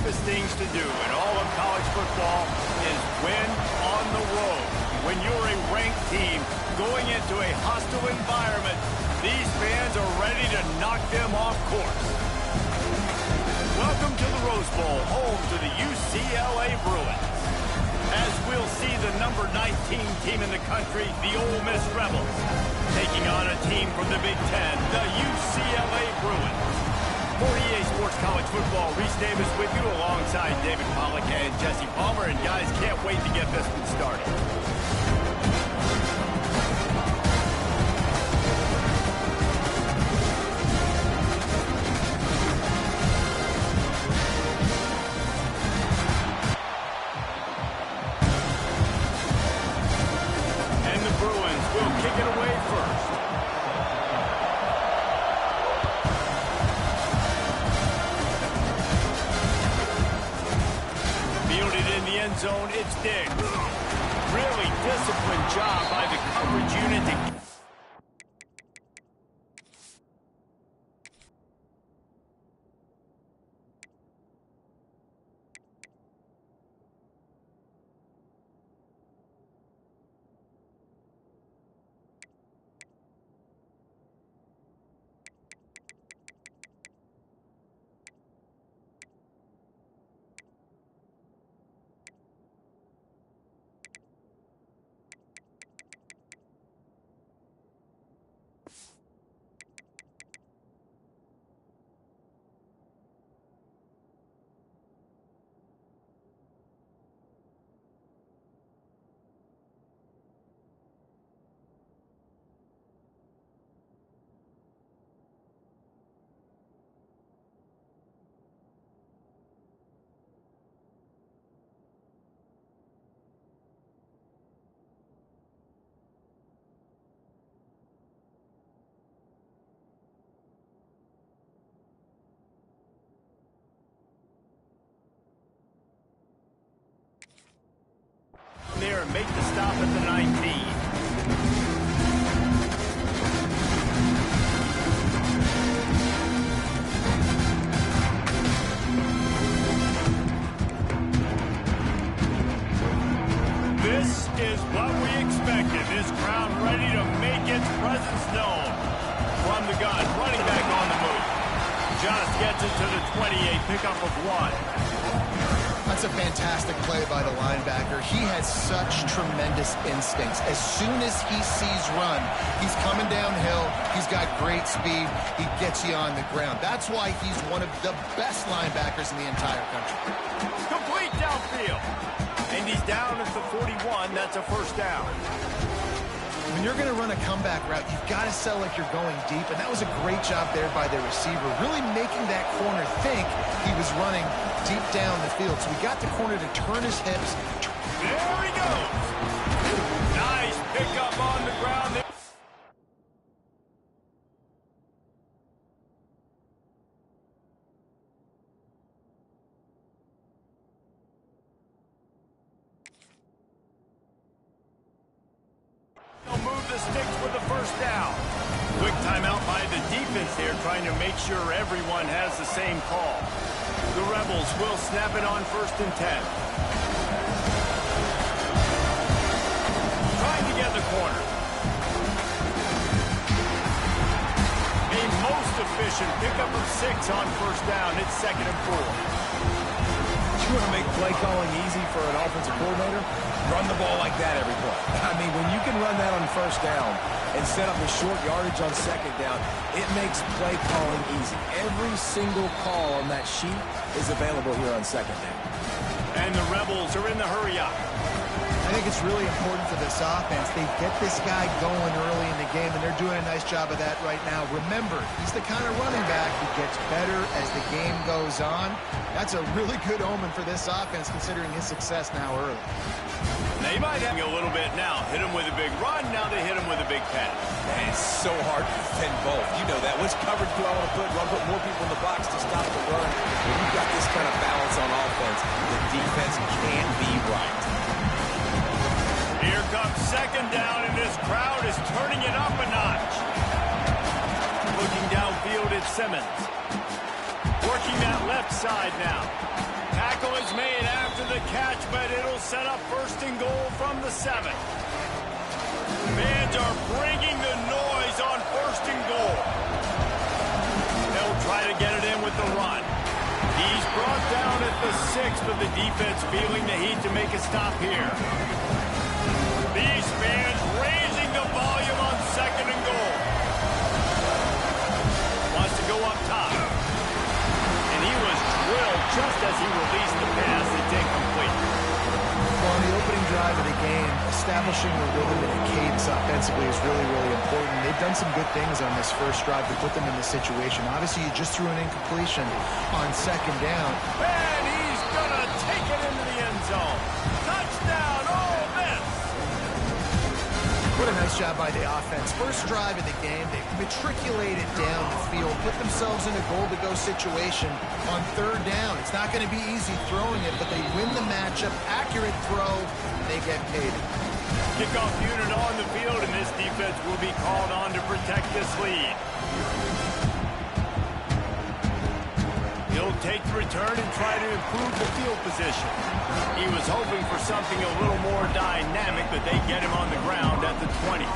toughest things to do in all of college football is win on the road. When you're a ranked team going into a hostile environment, these fans are ready to knock them off course. Welcome to the Rose Bowl, home to the UCLA Bruins. As we'll see the number 19 team in the country, the Ole Miss Rebels, taking on a team from the Big Ten, the UCLA Bruins. For EA Sports College Football, Reese Davis with you alongside David Pollack and Jesse Palmer. And guys, can't wait to get this one started. And the Bruins will kick it away first. Zone, it's Diggs. Really disciplined job by the coverage unit to there and make the stop at the 19. This is what we expected. This crowd ready to make its presence known. From the gun, running back on the move. Just gets it to the 28, pickup of 1. That's a fantastic play by the linebacker. He has such tremendous instincts. As soon as he sees run, he's coming downhill. He's got great speed. He gets you on the ground. That's why he's one of the best linebackers in the entire country. Complete downfield. And he's down at the 41. That's a first down. When you're going to run a comeback route, you've got to sell like you're going deep, and that was a great job there by the receiver, really making that corner think he was running deep down the field. So we got the corner to turn his hips. There he goes. Nice pickup on the ground there. They'll move the sticks with the first down. Quick timeout by the defense there, trying to make sure everyone has the same call. The Rebels will snap it on 1st and 10. Trying to get the corner. A most efficient pickup of 6 on first down. It's 2nd and 4. You want to make play calling easy for an offensive coordinator? Run the ball like that every play. I mean, when you can run that on first down and set up a short yardage on 2nd down, it makes play calling easy. Every single call on that sheet is available here on 2nd down. And the Rebels are in the hurry up. I think it's really important for this offense. They get this guy going early in the game, and they're doing a nice job of that right now. Remember, he's the kind of running back who gets better as the game goes on. That's a really good omen for this offense, considering his success now early. They might have a little bit now. Hit him with a big run. Now they hit him with a big pass. Man, it's so hard to defend both. You know that. Which coverage do I want to put? Do I put more people in the box to stop the run? When you've got this kind of balance on offense, the defense can't be right. Here comes 2nd down, and this crowd is turning it up a notch. Looking downfield at Simmons. Working that left side now. tackle is made after the catch, but it'll set up 1st and goal from the 7. Fans are bringing the noise on 1st and goal. They'll try to get it in with the run. He's brought down at the 6, but the defense feeling the heat to make a stop here. These fans raising the volume on 2nd and goal. Wants to go up top. And he was drilled just as he released the pass. It's incomplete. Well, on the opening drive of the game, establishing a rhythm and a cadence offensively is really, really important. They've done some good things on this first drive to put them in this situation. Obviously, you just threw an incompletion on 2nd down. And he's going to take it into the end zone. Touchdown, Ole Miss! What a nice job by the offense. First drive of the game, they matriculated down the field, put themselves in a goal-to-go situation on 3rd down. It's not going to be easy throwing it, but they win the matchup. Accurate throw, they get paid. Kickoff unit on the field, and this defense will be called on to protect this lead. He'll take the return and try to improve the field position. He was hoping for something a little more dynamic, but they get him on the ground at the 20.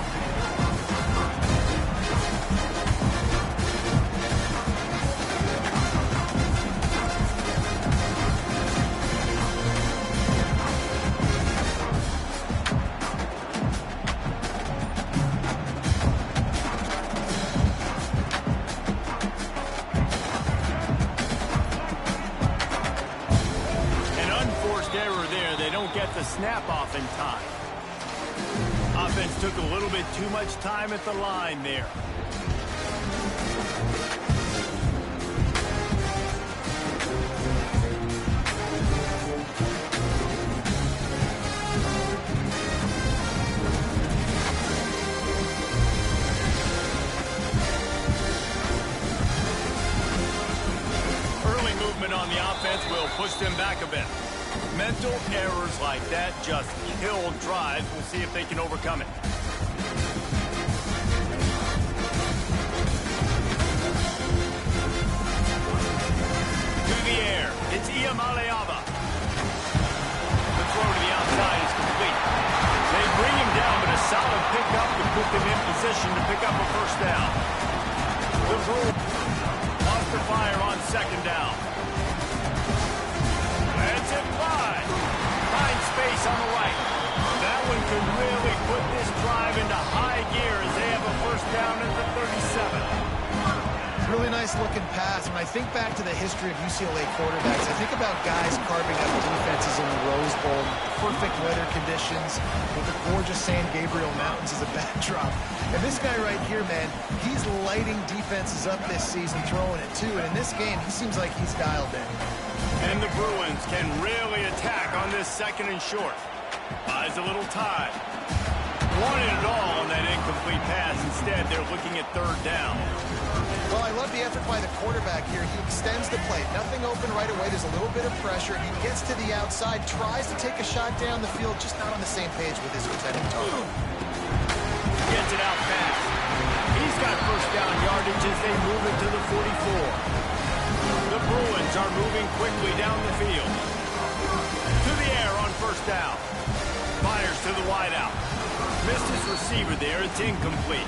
Snap off in time. Offense took a little bit too much time at the line there. Early movement on the offense will push them back a bit. Mental errors like that just kill drives. We'll see if they can overcome it. To the air. It's Iamaleava. The throw to the outside is complete. They bring him down, but a solid pickup to put them in position to pick up a 1st down. The throw off the fire on 2nd down. That's it wide. Finds space on the right. That one could really put this drive into high gear as they have a 1st down at the 37. Really nice looking pass. When I think back to the history of UCLA quarterbacks, I think about guys carving up defenses in the Rose Bowl, perfect weather conditions, with the gorgeous San Gabriel Mountains as a backdrop. And this guy right here, man, he's lighting defenses up this season, throwing it too. And in this game, he seems like he's dialed in. And the Bruins can really attack on this 2nd and short. Buys a little time. Wanted it all on that incomplete pass. Instead, they're looking at 3rd down. Well, I love the effort by the quarterback here. He extends the play. Nothing open right away. There's a little bit of pressure. He gets to the outside, tries to take a shot down the field, just not on the same page with his intended target. Gets it out fast. He's got 1st down yardage as they move it to the 44. The Bruins are moving quickly down the field. To the air on 1st down. Fires to the wideout. Missed his receiver there. It's incomplete.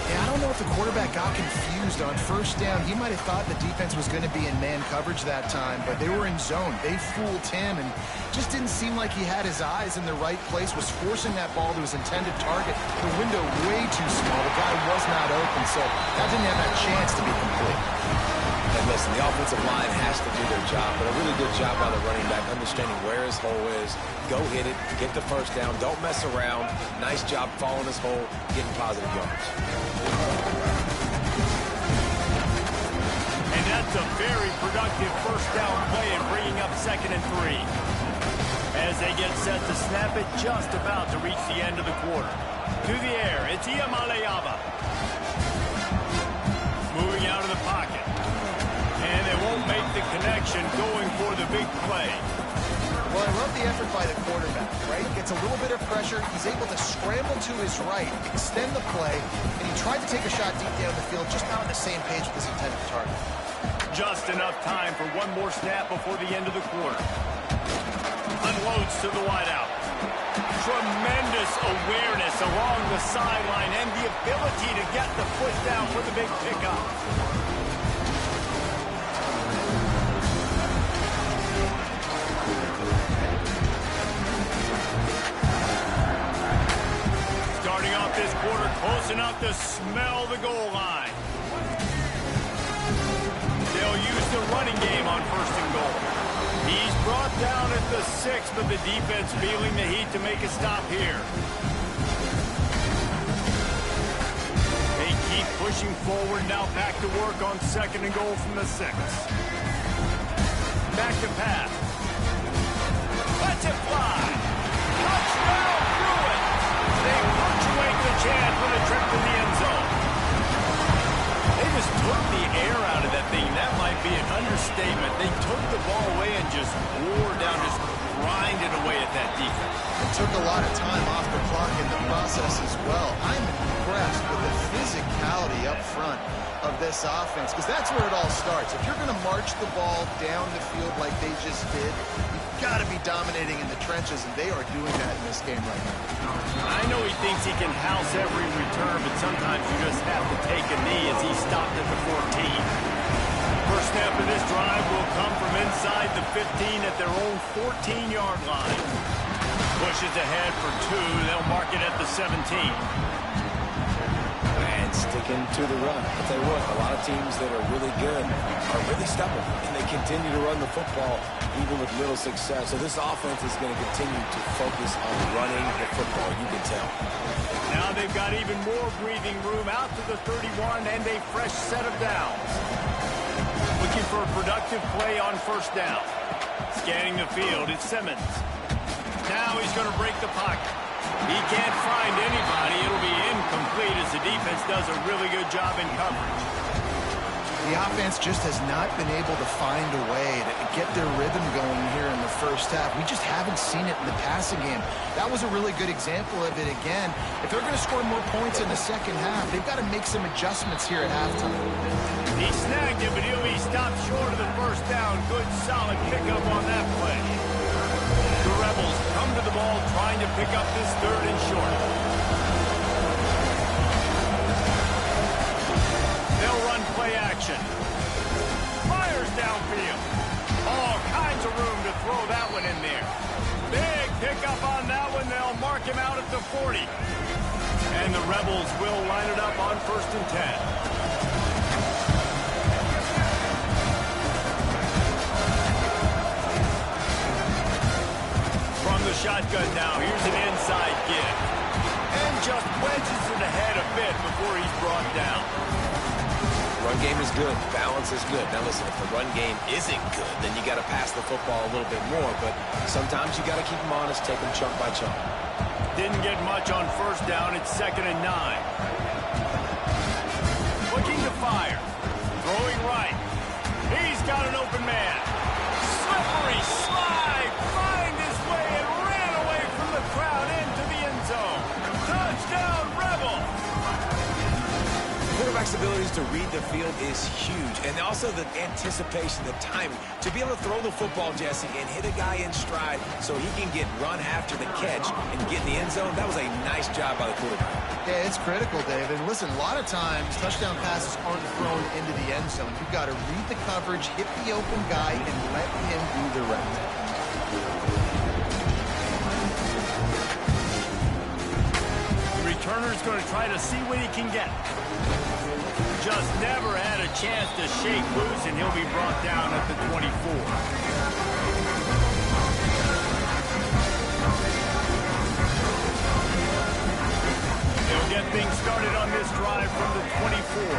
Yeah, I don't know if the quarterback got confused on 1st down. He might have thought the defense was going to be in man coverage that time, but they were in zone. They fooled him and just didn't seem like he had his eyes in the right place, was forcing that ball to his intended target. The window way too small. The guy was not open, so that didn't have that chance to be complete. And listen, the offensive line has to do their job, but a really good job by the running back, understanding where his hole is. Go hit it, get the 1st down, don't mess around. Nice job following his hole, getting positive yards. And that's a very productive 1st down play and bringing up 2nd and 3. As they get set to snap it, just about to reach the end of the quarter. To the air, it's Iamaleava. Moving out of the pocket. And they won't make the connection going for the big play. Well, I love the effort by the quarterback, right? Gets a little bit of pressure. He's able to scramble to his right, extend the play, and he tried to take a shot deep down the field, just not on the same page with his intended target. Just enough time for one more snap before the end of the quarter. Unloads to the wideout. Tremendous awareness along the sideline and the ability to get the foot down for the big pickup. Starting off this quarter close enough to smell the goal line. They'll use the running game on first and goal. He's brought down at the 6, but the defense feeling the heat to make a stop here. They keep pushing forward, now back to work on second and goal from the 6. Back to pass. Lets it fly. Touchdown Bruins. They punctuate the chance with a trip to the end zone. They just took the air out of that thing. That might be an understatement. They took the ball away and just wore down, just grinded away at that defense. It took a lot of time off the clock in the process as well. I'm impressed with the physicality up front of this offense, because that's where it all starts. If you're going to march the ball down the field like they just did, you've got to be dominating in the trenches, and they are doing that in this game right now. I know he thinks he can house every return, but sometimes you just have to take a knee as he stopped at the 14. First snap of this drive will come from inside the 15 at their own 14-yard line. Pushes ahead for 2. They'll mark it at the 17. And sticking to the run. I'll tell you what, a lot of teams that are really good are really stubborn, and they continue to run the football even with little success. So this offense is going to continue to focus on running the football, you can tell. Now they've got even more breathing room out to the 31 and a fresh set of downs. Looking for a productive play on first down. Scanning the field, it's Simmons. Now he's going to break the pocket. He can't find anybody. It'll be incomplete as the defense does a really good job in coverage. The offense just has not been able to find a way to get their rhythm going here in the first half. We just haven't seen it in the passing game. That was a really good example of it again. If they're going to score more points in the second half, they've got to make some adjustments here at halftime. He snagged it, but he'll be stopped short of the first down. Good, solid pickup on that play. The Rebels come to the ball trying to pick up this third and short. They'll run play action. Fires downfield. All kinds of room to throw that one in there. Big pickup on that one. They'll mark him out at the 40. And the Rebels will line it up on first and 10. From the shotgun now, here's an inside give. And just wedges it ahead a bit before he's brought down. Run game is good. Balance is good. Now listen, if the run game isn't good, then you got to pass the football a little bit more. But sometimes you got to keep them honest, take them chunk by chunk. Didn't get much on first down. It's 2nd and 9. Looking to fire. Throwing right. He's got an open man. Slippery slide. Find his way and ran away from the crowd into the end zone. Touchdown, Rebel. Quarterback's abilities to read the field is huge, and also the anticipation, the timing. To be able to throw the football, Jesse, and hit a guy in stride so he can get run after the catch and get in the end zone, that was a nice job by the quarterback. Yeah, it's critical, Dave. And listen, a lot of times, touchdown passes aren't thrown into the end zone. You've got to read the coverage, hit the open guy, and let him do the rest. Returner's going to try to see what he can get. Just never had a chance to shake loose, and he'll be brought down at the 24. They'll get things started on this drive from the 24.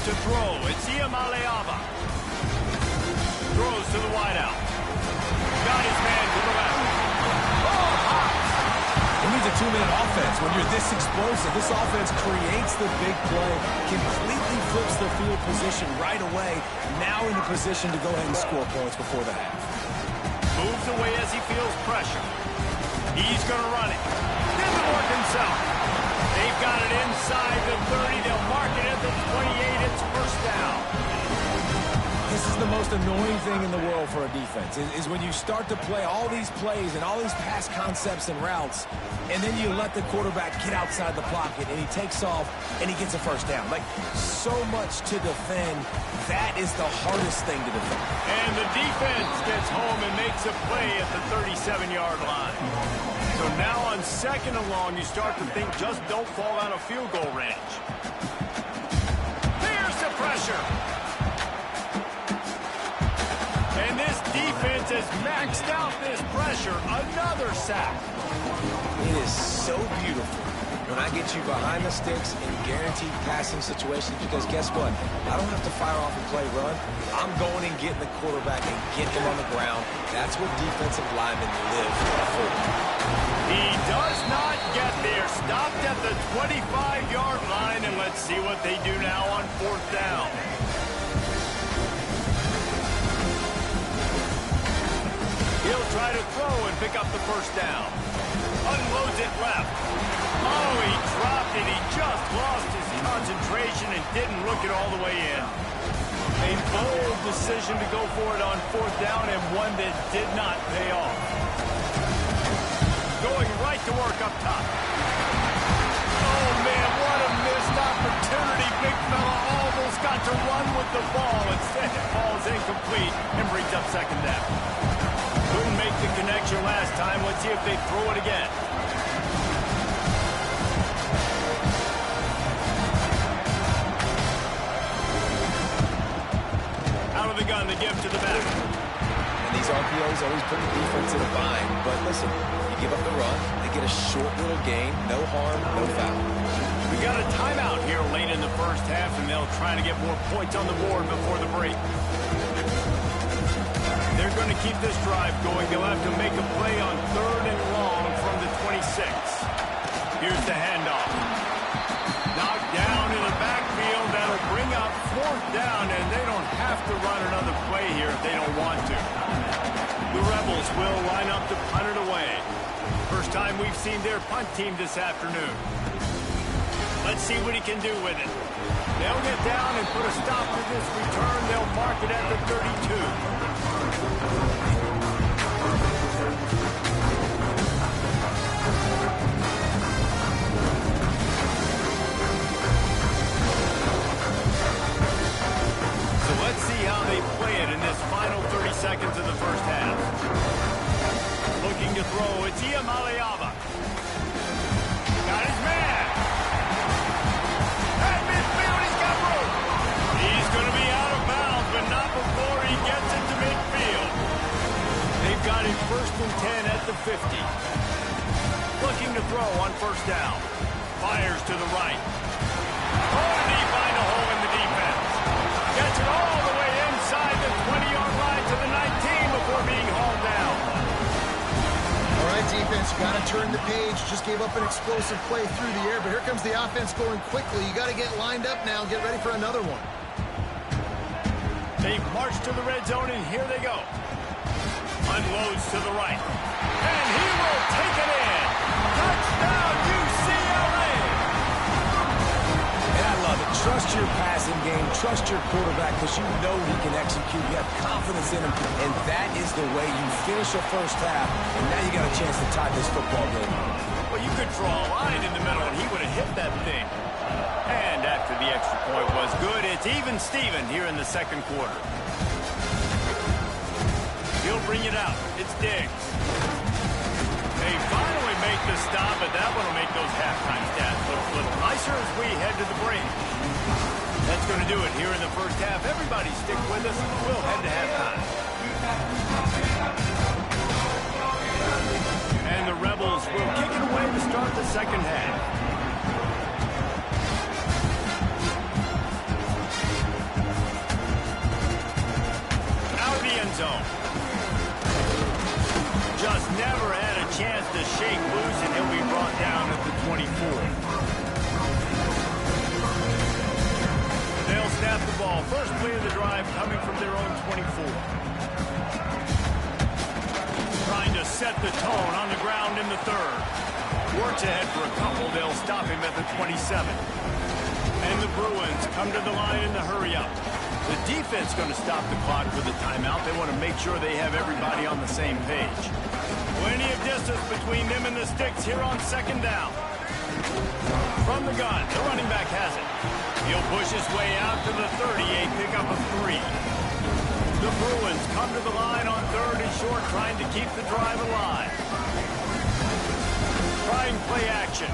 To throw, it's Iamaleava. Throws to the wideout. Got his man to the left. Oh, hops. It needs a two-minute offense. When you're this explosive, this offense creates the big play, completely flips the field position right away, now in a position to go ahead and score points before the half. Moves away as he feels pressure. He's going to run it. Didn't work himself. They've got it inside the 30. They'll mark it at the 28. It's first down. This is the most annoying thing in the world for a defense, is when you start to play all these plays and all these pass concepts and routes, and then you let the quarterback get outside the pocket, and he takes off, and he gets a first down. Like, so much to defend. That is the hardest thing to defend. And the defense gets home and makes a play at the 37-yard line. So now on second and long, you start to think just don't fall out of field goal range. Here's the pressure. And this defense has maxed out this pressure. Another sack. It is so beautiful when I get you behind the sticks in guaranteed passing situations, because guess what? I don't have to fire off a play run. I'm going and getting the quarterback and get him on the ground. That's what defensive linemen live for. He does not get there. Stopped at the 25-yard line, and let's see what they do now on fourth down. He'll try to throw and pick up the first down. Unloads it left. Oh, he dropped it. He just lost his concentration and didn't look it all the way in. A bold decision to go for it on fourth down, and one that did not pay off. Going right to work up top. Oh, man, what a missed opportunity. Big fella almost got to run with the ball. Instead, it falls incomplete and brings up second down. Couldn't make the connection last time. Let's see if they throw it again. Out of the gun, the give to the back. And these RPOs always put the defense in a bind. But listen, you give up the run, they get a short little gain, no harm, no foul. We got a timeout here late in the first half, and they'll try to get more points on the board before the break. They're going to keep this drive going. They'll have to make a play on third and long from the 26. Here's the handoff. Knocked down in the backfield. That'll bring up fourth down, and they don't have to run another play here if they don't want to. The Rebels will line up to punt it away. First time we've seen their punt team this afternoon. Let's see what he can do with it. They'll get down and put a stop to this return. They'll mark it at the 32. So let's see how they play it in this final 30 seconds of the first half. Looking to throw, it's Iamaleava. Got his man. At midfield, he's got room. He's going to be out of bounds, but not before he gets it to midfield. They've got it first and 10 at the 50. Looking to throw on first down. Fires to the right. Oh, did he find a hole in the defense? Gets it all the way inside the 20-yard line to the 19 before being hauled down. All right, defense, you got to turn the page. Just gave up an explosive play through the air, but here comes the offense going quickly. You got to get lined up now and get ready for another one. They've marched to the red zone, and here they go. Unloads to the right. And he will take it in. Touchdown, UCLA! And I love it. Trust your passing game. Trust your quarterback, because you know he can execute. You have confidence in him, and that is the way you finish a first half, and now you got a chance to tie this football game. Well, you could draw a line in the middle, and he would have hit that thing. And after the extra point was good, it's even Steven here in the second quarter. He'll bring it out. It's Diggs. They finally make the stop, but that one will make those halftime stats look a little nicer as we head to the break. That's going to do it here in the first half. Everybody stick with us. We'll head to halftime. And the Rebels will kick it away to start the second half. Out of the end zone. Just never had a chance to shake loose, and he'll be brought down at the 24. They'll snap the ball. First play of the drive coming from their own 24. Trying to set the tone on the ground in the third. Works ahead for a couple. They'll stop him at the 27. And the Bruins come to the line in the hurry-up. The defense going to stop the clock with a timeout. They want to make sure they have everybody on the same page. Plenty of distance between them and the sticks here on second down. From the gun, the running back has it. He'll push his way out to the 30, a pickup of 3. The Bruins come to the line on third and short, trying to keep the drive alive. Trying play action.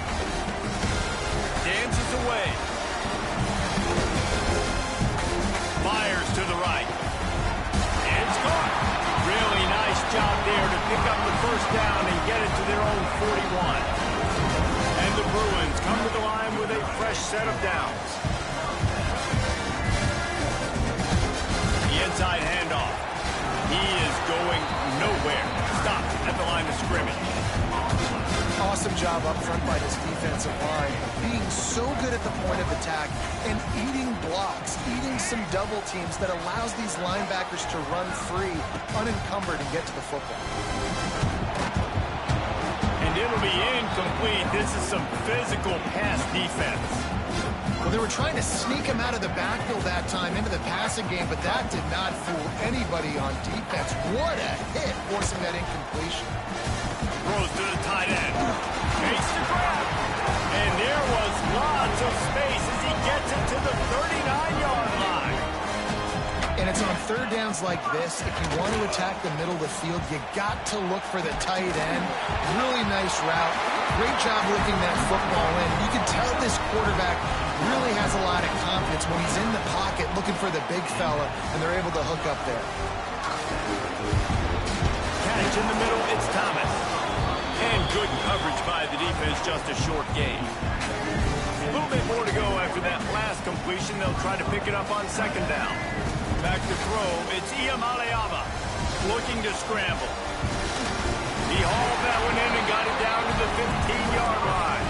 Dances away. Fires to the right. And it's caught. Really nice job there to pick up the first down and get it to their own 41. And the Bruins come to the line with a fresh set of downs. The inside handoff. He is going nowhere. Stopped at the line of scrimmage. Awesome job up front by this defensive line, being so good at the point of attack and eating blocks, eating some double teams that allows these linebackers to run free, unencumbered, and get to the football. And it'll be incomplete. This is some physical pass defense. Well, they were trying to sneak him out of the backfield that time into the passing game, but that did not fool anybody on defense. What a hit, forcing that incompletion. Throws to the tight end. Makes the grab. And there was lots of space as he gets it to the 39-yard line. And it's on third downs like this. If you want to attack the middle of the field, you got to look for the tight end. Really nice route. Great job looking that football in. You can tell this quarterback really has a lot of confidence when he's in the pocket looking for the big fella, and they're able to hook up there. Catch in the middle, it's Thomas. And good coverage by the defense, just a short gain. A little bit more to go after that last completion. They'll try to pick it up on second down. Back to throw, it's Iamaleava looking to scramble. He hauled that one in and got it down to the 15-yard line.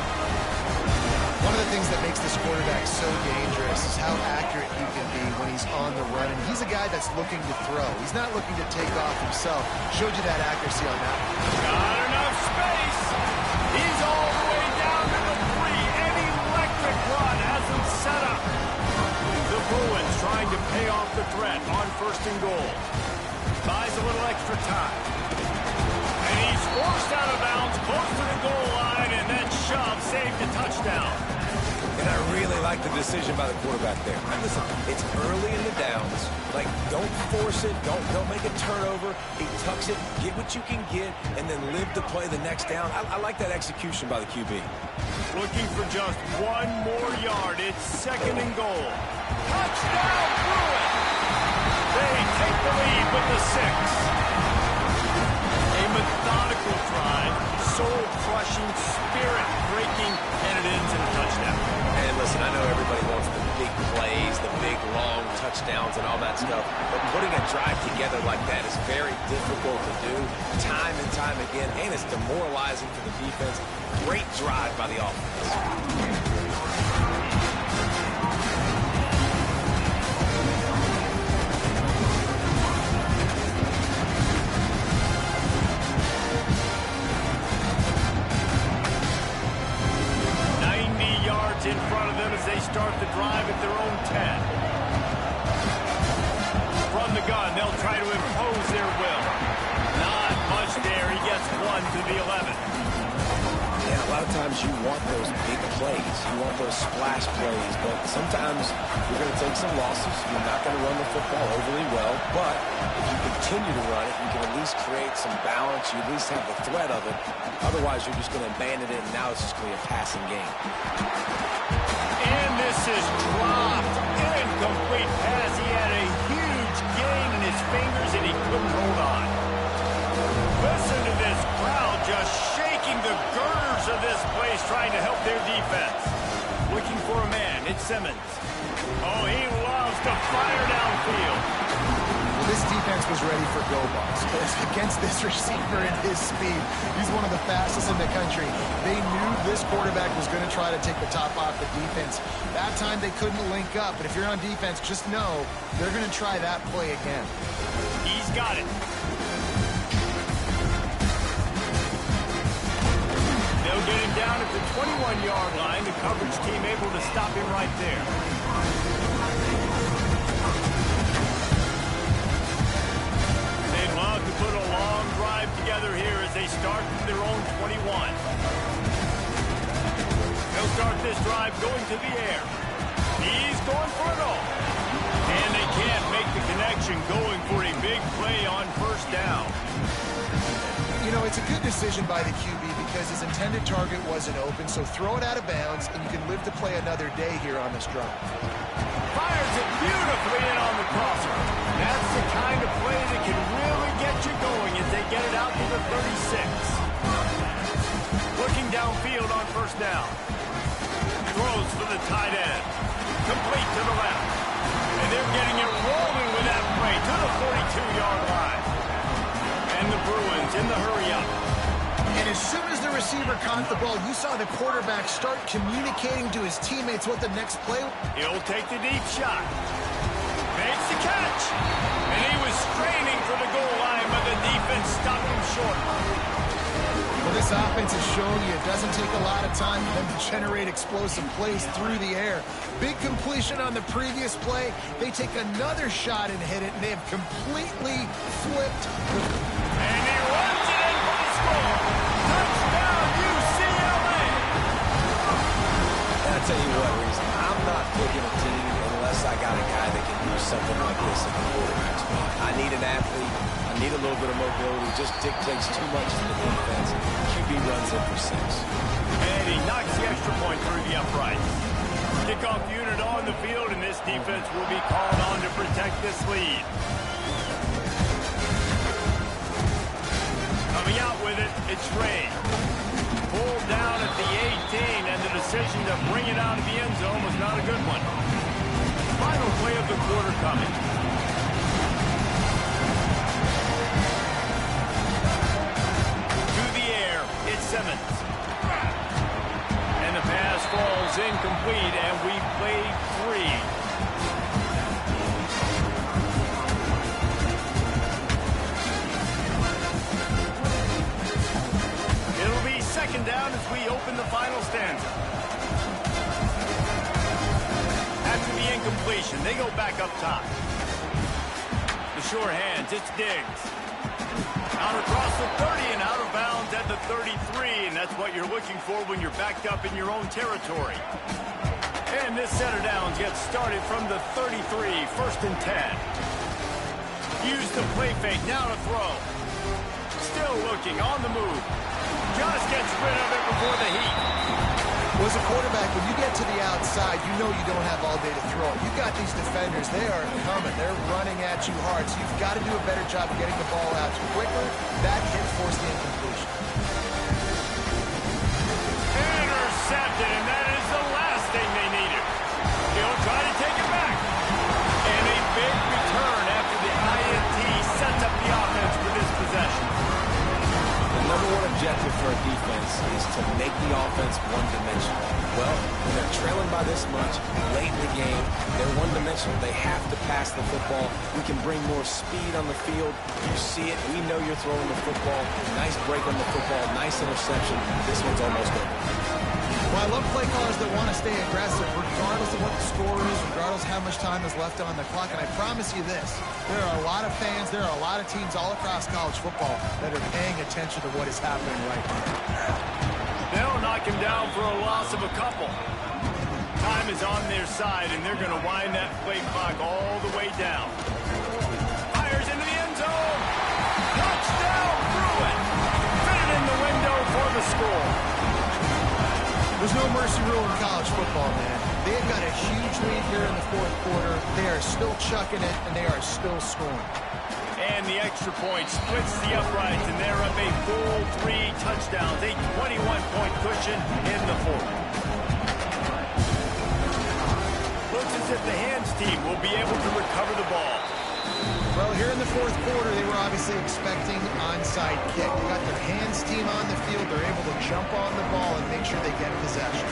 One of the things that makes this quarterback so dangerous is how accurate he can be when he's on the run. And he's a guy that's looking to throw. He's not looking to take off himself. Showed you that accuracy on that one. Got enough space. He's all the way down to the 3. An electric run has him set up. The Bruins trying to pay off the threat on first and goal. Buys a little extra time. And he's forced out of bounds close to the goal line, and that shove saved a touchdown. And I really like the decision by the quarterback there. Now, listen, it's early in the downs. Like, don't force it. Don't make a turnover. He tucks it, get what you can get, and then live to play the next down. I like that execution by the QB. Looking for just one more yard. It's second and goal. Touchdown, Bruins! They take the lead with the 6. A methodical drive, soul-crushing, spirit-breaking, and it ends in a touchdown. And listen, I know everybody wants the big plays, the big, long touchdowns and all that stuff, but putting a drive together like that is very difficult to do time and time again, and it's demoralizing for the defense. Great drive by the offense. 90 yards in front of them as they start the drive at their own 10. From the gun, they'll try to impose their will. Not much there. He gets one to the 11. Yeah, a lot of times you want those big plays. You want those splash plays, but sometimes you're going to take some losses. You're not going to run the football overly well, but if you continue to run it, you can at least create some balance. You at least have the threat of it. Otherwise, you're just going to abandon it, and now it's just going to be a passing game. And this is dropped. Incomplete pass. He had a huge gain in his fingers, and he couldn't hold on. Listen to this crowd just shaking the girders of this place, trying to help their defense. Looking for a man. It's Simmons. Oh, he loves to fire downfield. Well, this defense was ready for go balls against this receiver and his speed. He's one of the fastest in the country. They knew this quarterback was going to try to take the top off the defense. That time they couldn't link up, but if you're on defense, just know they're going to try that play again. He's got it. They'll get him down at the 21-yard line. The coverage team able to stop him right there. They'd love to put a long drive together here as they start from their own 21. They'll start this drive going to the air. He's going for it all. And they can't make the connection, going for a big play on first down. You know, it's a good decision by the QB because his intended target wasn't open, so throw it out of bounds, and you can live to play another day here on this drive. Fires it beautifully in on the crosser. That's the kind of play that can really get you going as they get it out to the 36. Looking downfield on first down. Throws for the tight end. Complete to the left. And they're getting it rolling with that play to the 42-yard line. And the Bruins in the hurry-up. And as soon as the receiver caught the ball, you saw the quarterback start communicating to his teammates what the next play. He'll take the deep shot. Makes the catch. And he was straining for the goal line, but the defense stopped him short. Well, this offense is showing you it doesn't take a lot of time for them to generate explosive plays through the air. Big completion on the previous play. They take another shot and hit it, and they have completely flipped. And he runs it in for the score. Touchdown, UCLA! And I'll tell you what, Reese, I'm not picking a team unless I got a guy that can do something like this in the quarterback spot. I need an athlete. I need a little bit of mobility. Just dictates too much to the defense. QB runs in for 6. And he knocks the extra point through the upright. Kickoff unit on the field, and this defense will be called on to protect this lead. Coming out with it, it's Ray. Pulled down at the 18, and the decision to bring it out of the end zone was not a good one. Final play of the quarter coming. Simmons. And the pass falls incomplete, and we played 3. It'll be second down as we open the final stanza. After the incompletion, they go back up top. The sure hands, it's Diggs. Out across the 30 and out of bounds at the 33, and that's what you're looking for when you're backed up in your own territory. And this set of downs gets started from the 33, first and 10. Use the play fake, now to throw. Still looking, on the move. Just gets rid of it before the heat. Well, as a quarterback, when you get to the outside, you know you don't have all day to throw. You've got these defenders. They are coming. They're running at you hard. So you've got to do a better job of getting the ball out quicker. That hit forced the incompletion. Intercepted, and that is the last thing they needed. He'll try to take it back. And a big return after the INT sets up the offense for this possession. The number one objective for a defense is to make the offense one-dimensional. Well, when they're trailing by this much, late in the game, they're one-dimensional. They have to pass the football. We can bring more speed on the field. You see it. We know you're throwing the football. Nice break on the football. Nice interception. This one's almost over. Well, I love play callers that want to stay aggressive regardless of what the score is, regardless of how much time is left on the clock. And I promise you this, there are a lot of fans, there are a lot of teams all across college football that are paying attention to what is happening right now. They'll knock him down for a loss of a couple. Time is on their side, and they're going to wind that play clock all the way down. Fires into the end zone. Touchdown, Bruin. Fitted in the window for the score. There's no mercy rule in college football, man. They've got a huge lead here in the fourth quarter. They are still chucking it, and they are still scoring. And the extra point splits the uprights, and they're up a full 3 touchdowns, a 21-point cushion in the fourth. Looks as if the hands team will be able to recover the ball. Well, here in the fourth quarter, they were obviously expecting onside kick. They got their hands team on the field. They're able to jump on the ball and make sure they get possession.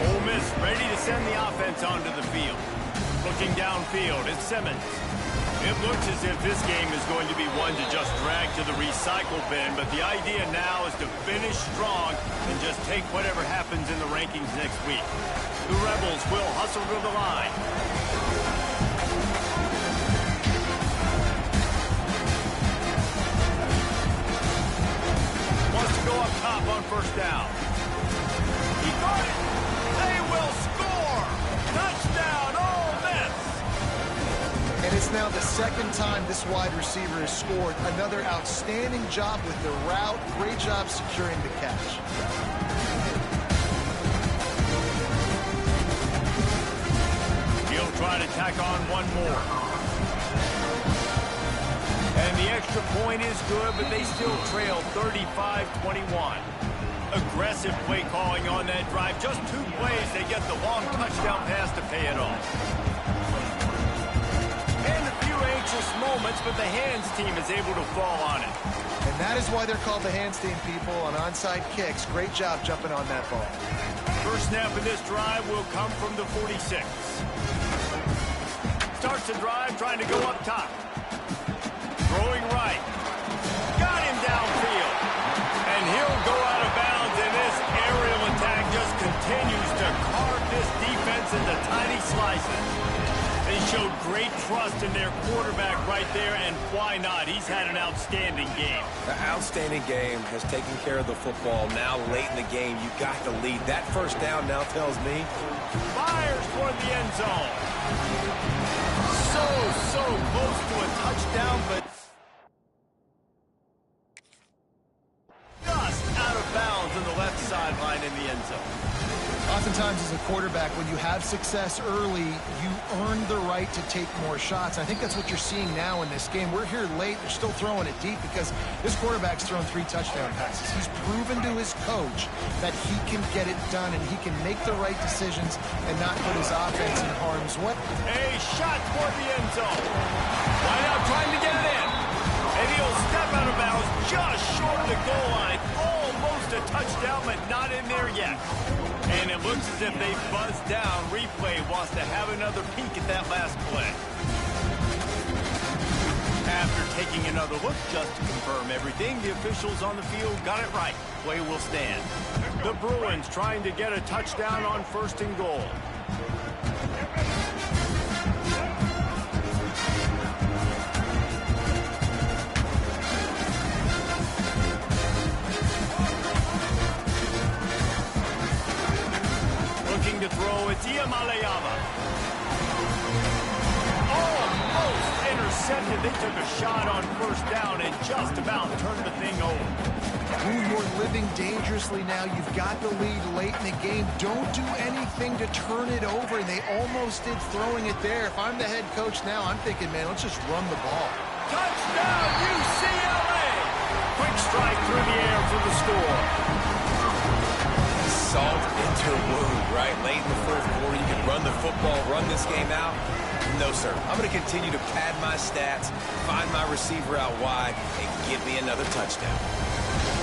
Ole Miss ready to send the offense onto the field. Looking downfield, it's Simmons. It looks as if this game is going to be one to just drag to the recycle bin, but the idea now is to finish strong and just take whatever happens in the rankings next week. The Rebels will hustle to the line. Wants to go up top on first down. He got it. They will score. Touchdown, Ole Miss. And it's now the second time this wide receiver has scored. Another outstanding job with the route. Great job securing the catch. He'll try to tack on one more. And the extra point is good, but they still trail 35-21. Aggressive play calling on that drive. Just 2 plays, they get the long touchdown pass to pay it off. And a few anxious moments, but the hands team is able to fall on it. And that is why they're called the hands team, people, on onside kicks. Great job jumping on that ball. First snap of this drive will come from the 46. Starts the drive trying to go up top. Throwing right. Got him downfield. And he'll go out of bounds, and this aerial attack just continues to carve this defense into tiny slices. They showed great trust in their quarterback right there, and why not? He's had an outstanding game. The outstanding game has taken care of the football. Now, late in the game, you got the lead. That first down now tells me. Fires toward the end zone. So close to a touchdown, but just out of bounds on the left sideline in the end zone. Oftentimes as a quarterback, when you have success early, you earn the right to take more shots. I think that's what you're seeing now in this game. We're here late. They're still throwing it deep because this quarterback's thrown 3 touchdown passes. He's proven to his coach that he can get it done and he can make the right decisions and not put his offense in harm's way. A shot toward the end zone. Why not trying to get it in? And he'll step out of bounds just short of the goal line. Almost a touchdown, but not in there yet. And it looks as if they buzzed down. Replay wants to have another peek at that last play. After taking another look just to confirm everything, the officials on the field got it right. Play will stand. The Bruins trying to get a touchdown on first and goal. To throw, it's Iamaleava. Almost intercepted. They took a shot on first down and just about turned the thing over. Ooh, you're living dangerously now. You've got the lead late in the game. Don't do anything to turn it over. And they almost did throwing it there. If I'm the head coach now, I'm thinking, man, let's just run the ball. Touchdown, UCLA! Quick strike through the air for the score. Salt into wound, right? Late in the fourth quarter, you can run the football, run this game out. No, sir. I'm going to continue to pad my stats, find my receiver out wide, and give me another touchdown.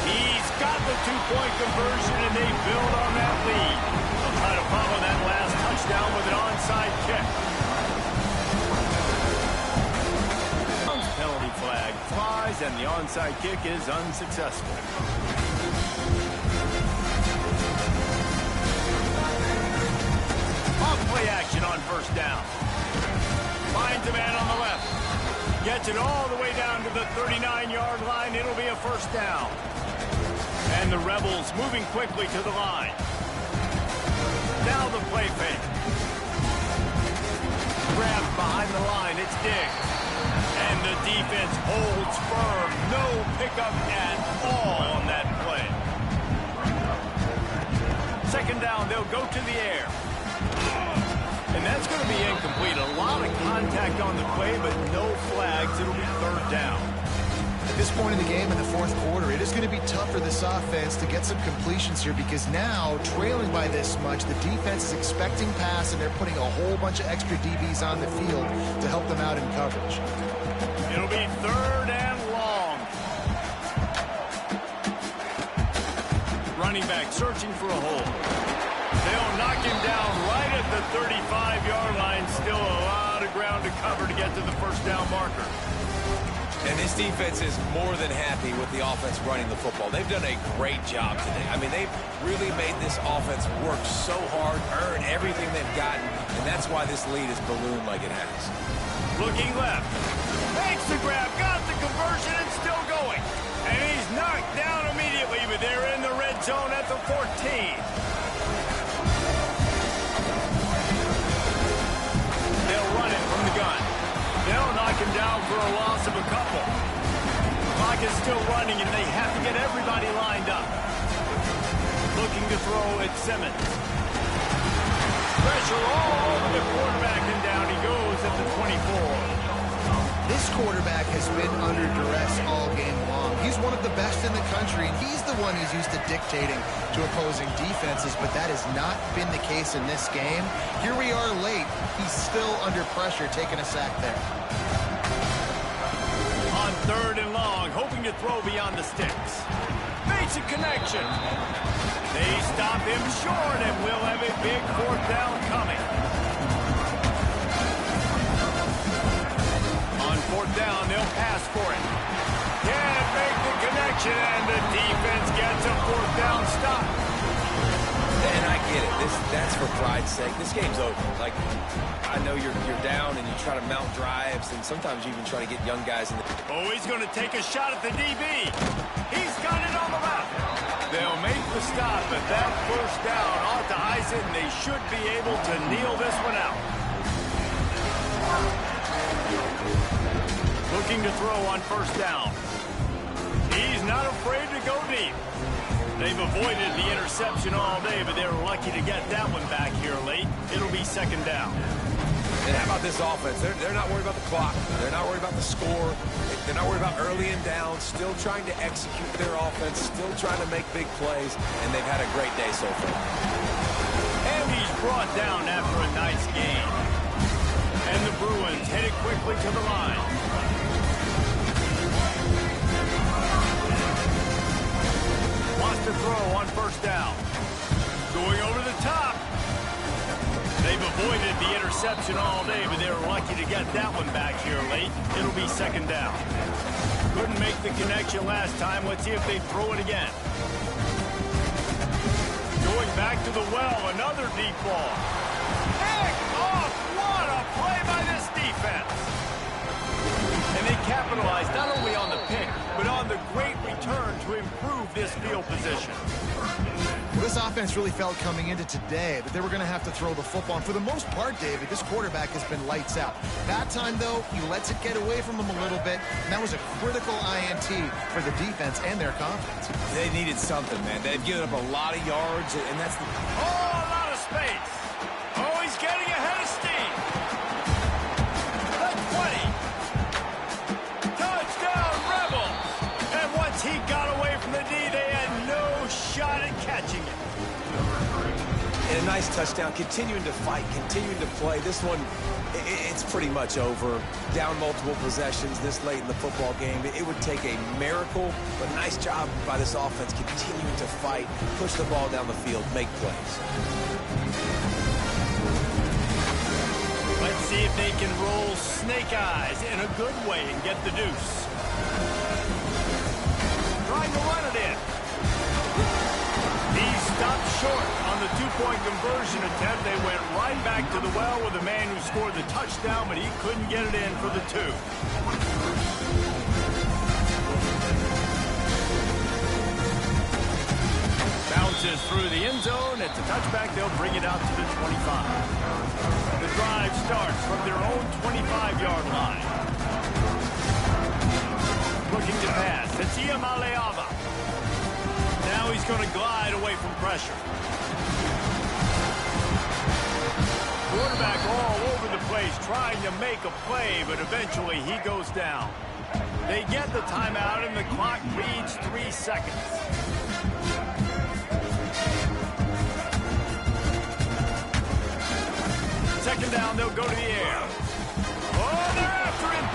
He's got the 2-point conversion, and they build on that lead. They'll try to follow that last touchdown with an onside kick. Penalty flag flies, and the onside kick is unsuccessful. Play action on first down. Finds a man on the left. Gets it all the way down to the 39-yard line. It'll be a first down. And the Rebels moving quickly to the line. Now the play fake. Grabbed behind the line. It's Diggs. And the defense holds firm. No pickup at all on that play. Second down, they'll go to the air. And that's going to be incomplete. A lot of contact on the play, but no flags. It'll be third down. At this point in the game, in the fourth quarter, it is going to be tough for this offense to get some completions here because now, trailing by this much, the defense is expecting pass, and they're putting a whole bunch of extra DBs on the field to help them out in coverage. It'll be third and long. Running back searching for a hole. They'll knock him down right at the 35-yard line. Still a lot of ground to cover to get to the first down marker. And this defense is more than happy with the offense running the football. They've done a great job today. I mean, they've really made this offense work so hard, earn everything they've gotten, and that's why this lead is ballooned like it has. Looking left. Makes the grab, got the conversion, and still going. And he's knocked down immediately, but they're in the red zone at the 14. They'll run it from the gun. They'll knock him down for a loss of a couple. Clock is still running, and they have to get everybody lined up. Looking to throw at Simmons. Pressure all over the quarterback, and down he goes at the 24. This quarterback has been under duress all game long. He's one of the best in the country, and he's the one who's used to dictating to opposing defenses, but that has not been the case in this game. Here we are late. He's still under pressure, taking a sack there. On 3rd and long, hoping to throw beyond the sticks. Makes a connection. They stop him short, and we'll have a big 4th down coming. On 4th down, they'll pass for it. Can't make the connection, and the defense gets a 4th down stop. And I get it. That's for pride's sake. This game's over. Like, I know you're down and you try to mount drives, and sometimes you even try to get young guys in the... Oh, he's going to take a shot at the DB. He's got it on the left. They'll make the stop, but that 1st down ought to ice it, and they should be able to kneel this one out. Looking to throw on 1st down. He's not afraid to go deep. They've avoided the interception all day, but they're lucky to get that one back here late. It'll be 2nd down. And how about this offense? They're not worried about the clock. They're not worried about the score. They're not worried about early and down. Still trying to execute their offense. Still trying to make big plays. And they've had a great day so far. And he's brought down after a nice game. And the Bruins headed quickly to the line. Wants to throw on 1st down. Going over the top. They've avoided the interception all day, but they're lucky to get that one back here late. It'll be 2nd down. Couldn't make the connection last time. Let's see if they throw it again. Going back to the well, another deep ball. Pick off! What a play by this defense! And they capitalized not only on the pick, but on the great return to improve this field position. Well, this offense really felt coming into today that they were going to have to throw the football. And for the most part, David, this quarterback has been lights out. That time, though, he lets it get away from him a little bit, and that was a critical INT for the defense and their confidence. They needed something, man. They've given up a lot of yards, and that's the... Oh, a lot of space. Oh, he's getting ahead of steam. The 20. Touchdown, Rebels. And once he got away from the D, they had no shot at catching it. And a nice touchdown, continuing to fight, continuing to play. This one, it's pretty much over. Down multiple possessions this late in the football game. It would take a miracle, but nice job by this offense continuing to fight, push the ball down the field, make plays. Let's see if they can roll snake eyes in a good way and get the deuce. Trying to run it in. He stopped short on the 2-point conversion attempt. They went right back to the well with the man who scored the touchdown, but he couldn't get it in for the 2. Bounces through the end zone. It's a touchback. They'll bring it out to the 25. The drive starts from their own 25-yard line. Looking to pass. It's Maleava. Now he's going to glide away from pressure. Quarterback all over the place trying to make a play, but eventually he goes down. They get the timeout, and the clock reads 3 seconds. Second down, they'll go to the air. Oh, they're after him.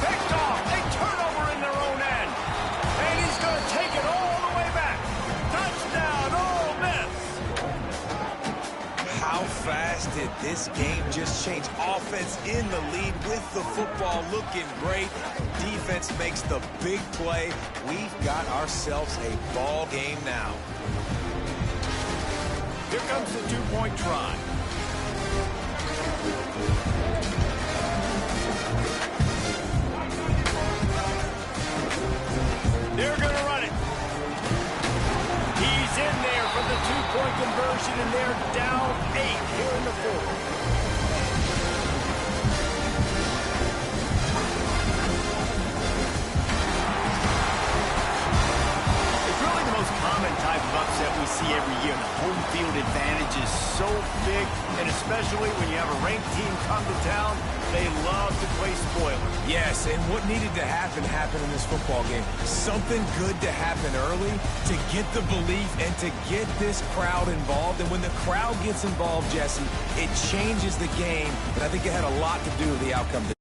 Picked off. They turn over in their own end. And he's going to take it all the way back. Touchdown, Ole Miss. How fast did this game just change? Offense in the lead with the football looking great. Defense makes the big play. We've got ourselves a ball game now. Here comes the two-point try. They're going to run it. He's in there for the two-point conversion, and they're down 8 here in the fourth. Common type of upset we see every year. The home field advantage is so big, and especially when you have a ranked team come to town, they love to play spoiler. Yes, and what needed to happen happened in this football game. Something good to happen early to get the belief and to get this crowd involved. And when the crowd gets involved, Jesse, it changes the game, and I think it had a lot to do with the outcome.